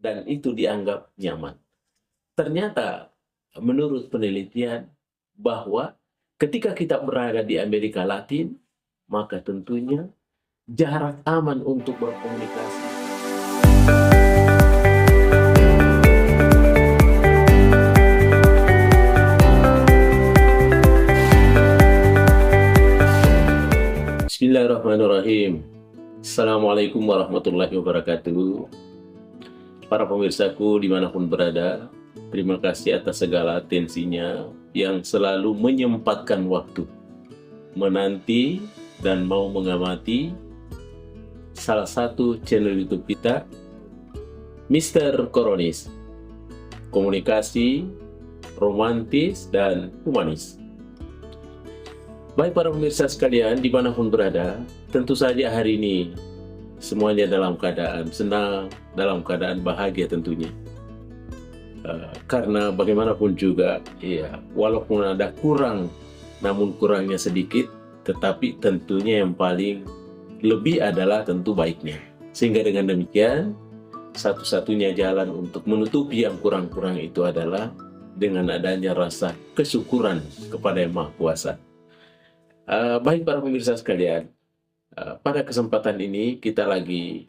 dan itu dianggap nyaman. Ternyata menurut penelitian bahwa ketika kita berada di Amerika Latin, maka tentunya jarak aman untuk berkomunikasi. Bismillahirrahmanirrahim. Assalamualaikum warahmatullahi wabarakatuh. Para pemirsaku dimanapun berada, terima kasih atas segala atensinya yang selalu menyempatkan waktu menanti dan mau mengamati salah satu channel YouTube kita, Mr. Koronis, komunikasi romantis dan humanis. Baik para pemirsa sekalian dimanapun berada, tentu saja hari ini semuanya dalam keadaan senang, dalam keadaan bahagia tentunya. Karena bagaimanapun juga, ya, walaupun ada kurang, namun kurangnya sedikit, tetapi tentunya yang paling lebih adalah tentu baiknya. Sehingga dengan demikian, satu-satunya jalan untuk menutupi yang kurang-kurang itu adalah dengan adanya rasa kesyukuran kepada Yang Maha Kuasa. Baik para pemirsa sekalian, pada kesempatan ini kita lagi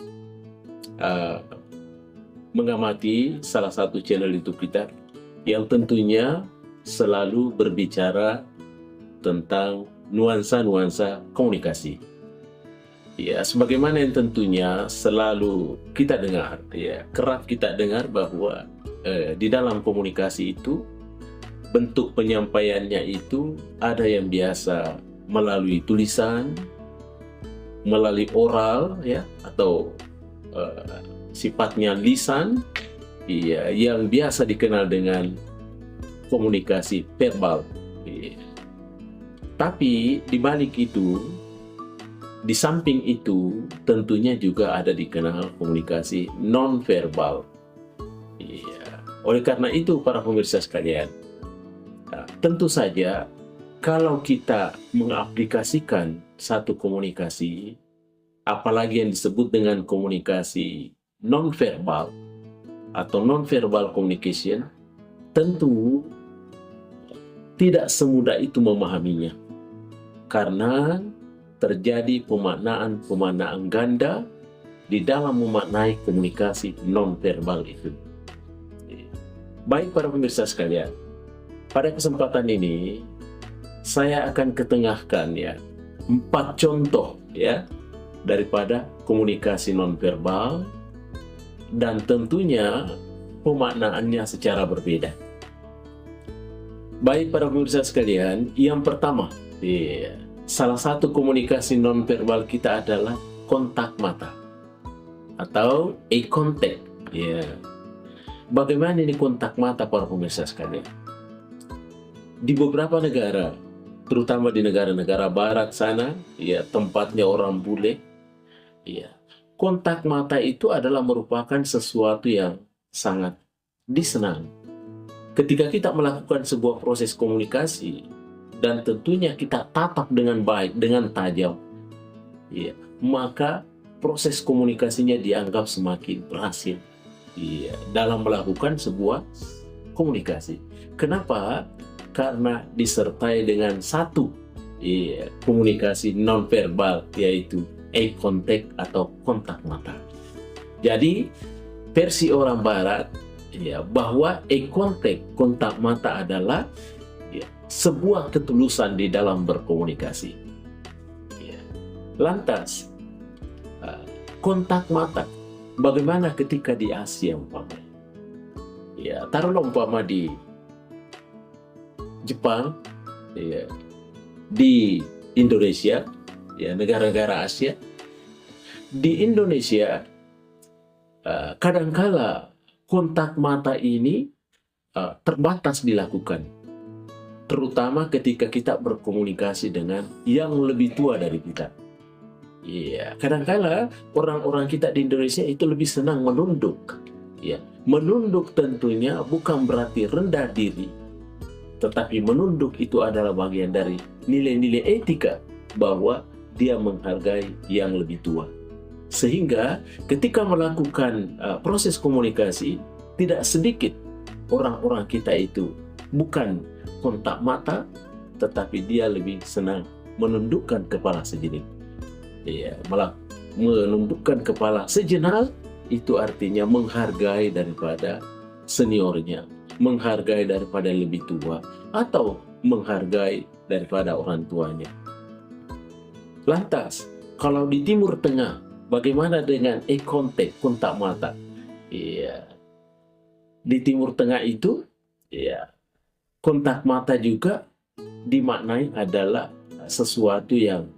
mengamati salah satu channel YouTube kita yang tentunya selalu berbicara tentang nuansa-nuansa komunikasi. Ya, sebagaimana yang tentunya selalu kita dengar, ya, kerap kita dengar bahwa di dalam komunikasi itu bentuk penyampaiannya itu ada yang biasa melalui tulisan, melalui oral, ya, atau sifatnya lisan, ya, yang biasa dikenal dengan komunikasi verbal. Ya. Tapi di balik itu, di samping itu, tentunya juga ada dikenal komunikasi non-verbal. Ya. Oleh karena itu, para pemirsa sekalian, tentu saja kalau kita mengaplikasikan satu komunikasi, apalagi yang disebut dengan komunikasi non-verbal atau non-verbal communication, tentu tidak semudah itu memahaminya. Karena terjadi pemaknaan ganda di dalam memaknai komunikasi non-verbal itu. Baik para pemirsa sekalian, pada kesempatan ini saya akan ketengahkan, ya, 4 contoh, ya, daripada komunikasi nonverbal dan tentunya pemaknaannya secara berbeda. Baik para pemirsa sekalian, yang pertama, ya, salah satu komunikasi nonverbal kita adalah kontak mata atau eye contact. Ya. Bagaimana ini kontak mata para pemirsa sekalian? Di beberapa negara, terutama di negara-negara barat sana, ya, tempatnya orang bule, ya, kontak mata itu adalah merupakan sesuatu yang sangat disenang. Ketika kita melakukan sebuah proses komunikasi dan tentunya kita tatap dengan baik, dengan tajam, ya, maka proses komunikasinya dianggap semakin berhasil, ya, dalam melakukan sebuah komunikasi. Kenapa? Karena disertai dengan satu, ya, komunikasi non-verbal, yaitu eye contact atau kontak mata. Jadi versi orang barat, ya, bahwa eye contact, kontak mata adalah, ya, sebuah ketulusan di dalam berkomunikasi. Ya. Lantas kontak mata bagaimana ketika di Asia umpamanya? Ya, taruhlah umpama di Jepang, ya, di Indonesia, ya, negara-negara Asia. Di Indonesia, kadangkala kontak mata ini terbatas dilakukan, terutama ketika kita berkomunikasi dengan yang lebih tua dari kita. Ya, kadangkala orang-orang kita di Indonesia itu lebih senang menunduk. Ya, menunduk tentunya bukan berarti rendah diri, tetapi menunduk itu adalah bagian dari nilai-nilai etika bahwa dia menghargai yang lebih tua. Sehingga ketika melakukan proses komunikasi, tidak sedikit orang-orang kita itu bukan kontak mata, tetapi dia lebih senang menundukkan kepala sejenak. Malah menundukkan kepala sejenak itu artinya menghargai daripada seniornya, menghargai daripada lebih tua, atau menghargai daripada orang tuanya. Lantas, kalau di Timur Tengah, bagaimana dengan eye contact, kontak mata? Di Timur Tengah itu, kontak mata juga dimaknai adalah sesuatu yang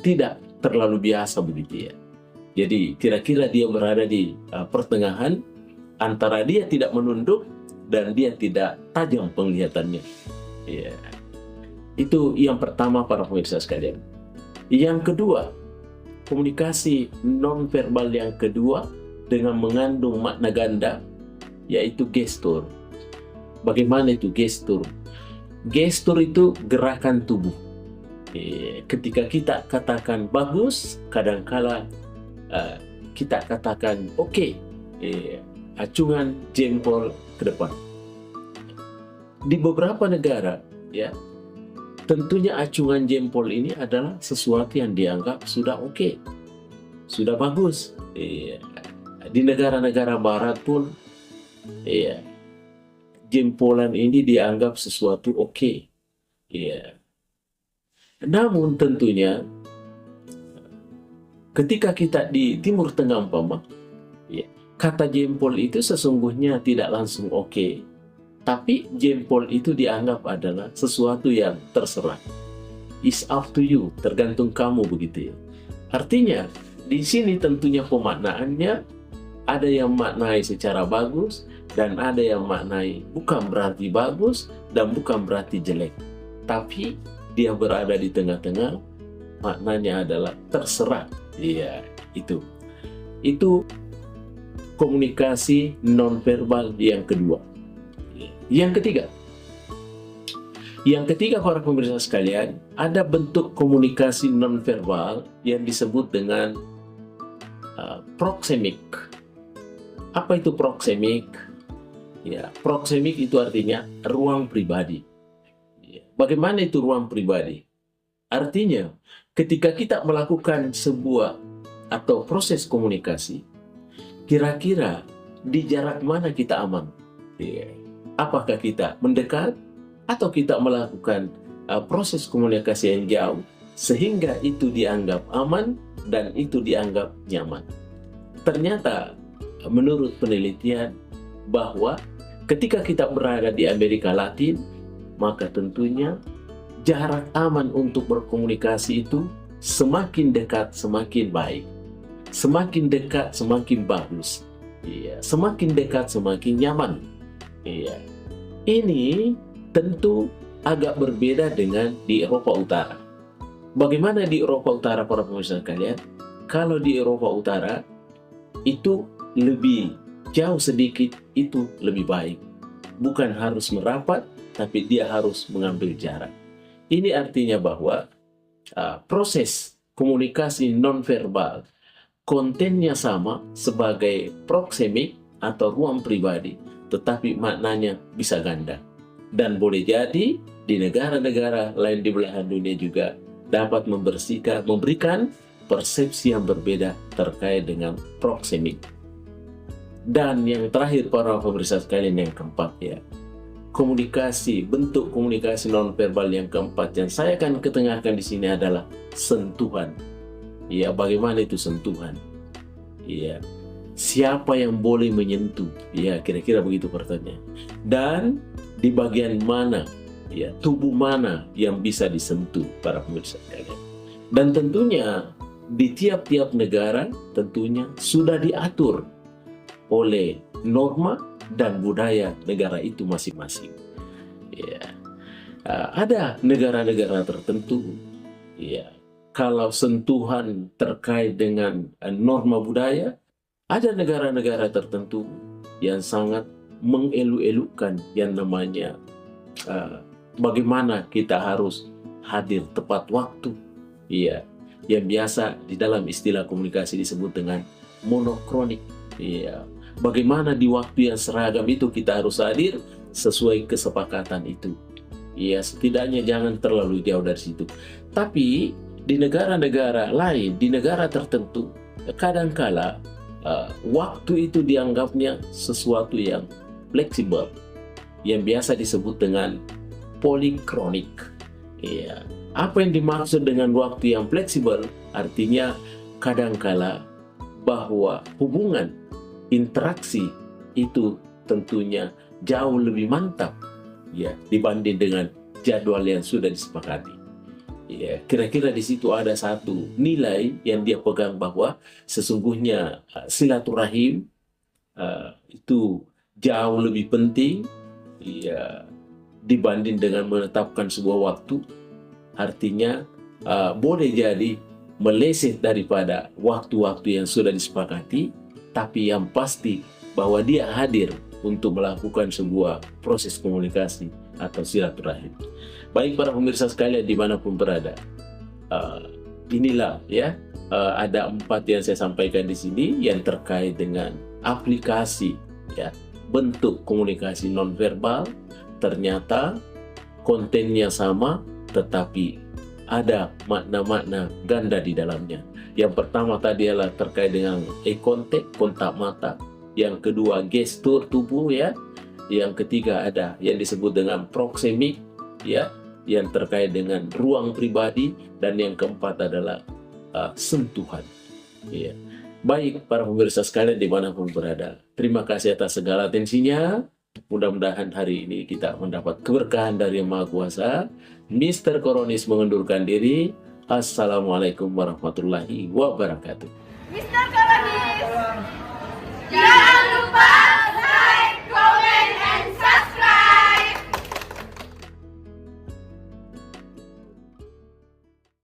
tidak terlalu biasa begitu ya. Jadi kira-kira dia berada di pertengahan antara dia tidak menunduk dan dia tidak tajam penglihatannya. Itu yang pertama para pemirsa sekalian. Yang kedua, komunikasi nonverbal yang kedua dengan mengandung makna ganda, yaitu gestur. Bagaimana itu gestur? Gestur itu gerakan tubuh. Ketika kita katakan bagus, kadangkala kita katakan oke, acungan jempol ke depan. Di beberapa negara, tentunya acungan jempol ini adalah sesuatu yang dianggap sudah oke, sudah bagus. Di negara-negara barat pun, jempolan ini dianggap sesuatu oke. Namun tentunya ketika kita di Timur Tengah umpama, kata jempol itu sesungguhnya tidak langsung oke, tapi jempol itu dianggap adalah sesuatu yang terserah. It's up to you, tergantung kamu begitu ya. Artinya di sini tentunya pemaknaannya ada yang maknai secara bagus dan ada yang maknai bukan berarti bagus dan bukan berarti jelek, tapi dia berada di tengah-tengah, maknanya adalah terserah. Itu komunikasi nonverbal yang kedua. Yang ketiga para pemirsa sekalian, ada bentuk komunikasi nonverbal yang disebut dengan proxemic. Apa itu proxemic? Proxemic itu artinya ruang pribadi. Bagaimana itu ruang pribadi? Artinya, ketika kita melakukan sebuah atau proses komunikasi, kira-kira di jarak mana kita aman? Apakah kita mendekat atau kita melakukan proses komunikasi yang jauh sehingga itu dianggap aman dan itu dianggap nyaman? Ternyata menurut penelitian bahwa ketika kita berada di Amerika Latin, maka tentunya jarak aman untuk berkomunikasi itu semakin dekat semakin baik, semakin dekat semakin bagus, semakin dekat semakin nyaman. Ini tentu agak berbeda dengan di Eropa Utara. Bagaimana di Eropa Utara para pemirsa sekalian? Kalau di Eropa Utara itu lebih jauh sedikit, itu lebih baik. Bukan harus merapat, tapi dia harus mengambil jarak. Ini artinya bahwa proses komunikasi nonverbal kontennya sama sebagai proxemic atau ruang pribadi, tetapi maknanya bisa ganda. Dan boleh jadi di negara-negara lain di belahan dunia juga dapat memberikan persepsi yang berbeda terkait dengan proxemic. Dan yang terakhir para pemirsa sekalian, yang keempat bentuk komunikasi nonverbal yang keempat yang saya akan ketengahkan di sini adalah sentuhan. Bagaimana itu sentuhan? Siapa yang boleh menyentuh? Kira-kira begitu pertanyaan. Dan di bagian mana, tubuh mana yang bisa disentuh para pemirsa sekalian? Dan tentunya di tiap-tiap negara tentunya sudah diatur oleh norma dan budaya negara itu masing-masing. Ada negara-negara tertentu, kalau sentuhan terkait dengan norma budaya, ada negara-negara tertentu yang sangat mengeluk-elukkan yang namanya bagaimana kita harus hadir tepat waktu. yang biasa di dalam istilah komunikasi disebut dengan monokronik. Ya, bagaimana di waktu yang seragam itu kita harus hadir sesuai kesepakatan itu. Ya, setidaknya jangan terlalu jauh dari situ. Tapi di negara-negara lain, di negara tertentu, kadangkala waktu itu dianggapnya sesuatu yang fleksibel, yang biasa disebut dengan polikronik. Ya, apa yang dimaksud dengan waktu yang fleksibel? Artinya kadangkala bahwa hubungan interaksi itu tentunya jauh lebih mantap ya dibanding dengan jadwal yang sudah disepakati. Ya, kira-kira di situ ada satu nilai yang dia pegang bahwa sesungguhnya silaturahim itu jauh lebih penting ya dibanding dengan menetapkan sebuah waktu. Artinya boleh jadi meleset daripada waktu-waktu yang sudah disepakati, tapi yang pasti bahwa dia hadir untuk melakukan sebuah proses komunikasi atau silaturahim. Baik para pemirsa sekalian dimanapun berada, inilah ya ada 4 yang saya sampaikan di sini yang terkait dengan aplikasi ya bentuk komunikasi nonverbal. Ternyata kontennya sama, tetapi ada makna-makna ganda di dalamnya. Yang pertama tadi adalah terkait dengan eye contact, kontak mata. Yang kedua gestur tubuh ya. Yang ketiga ada yang disebut dengan proxemic ya, yang terkait dengan ruang pribadi, dan yang keempat adalah sentuhan. Ya. Baik para pemirsa sekalian dimanapun berada, terima kasih atas segala atensinya. Mudah-mudahan hari ini kita mendapat keberkahan dari Yang Maha Kuasa. Mr. Koronis mengundurkan diri. Assalamualaikum warahmatullahi wabarakatuh. Mr.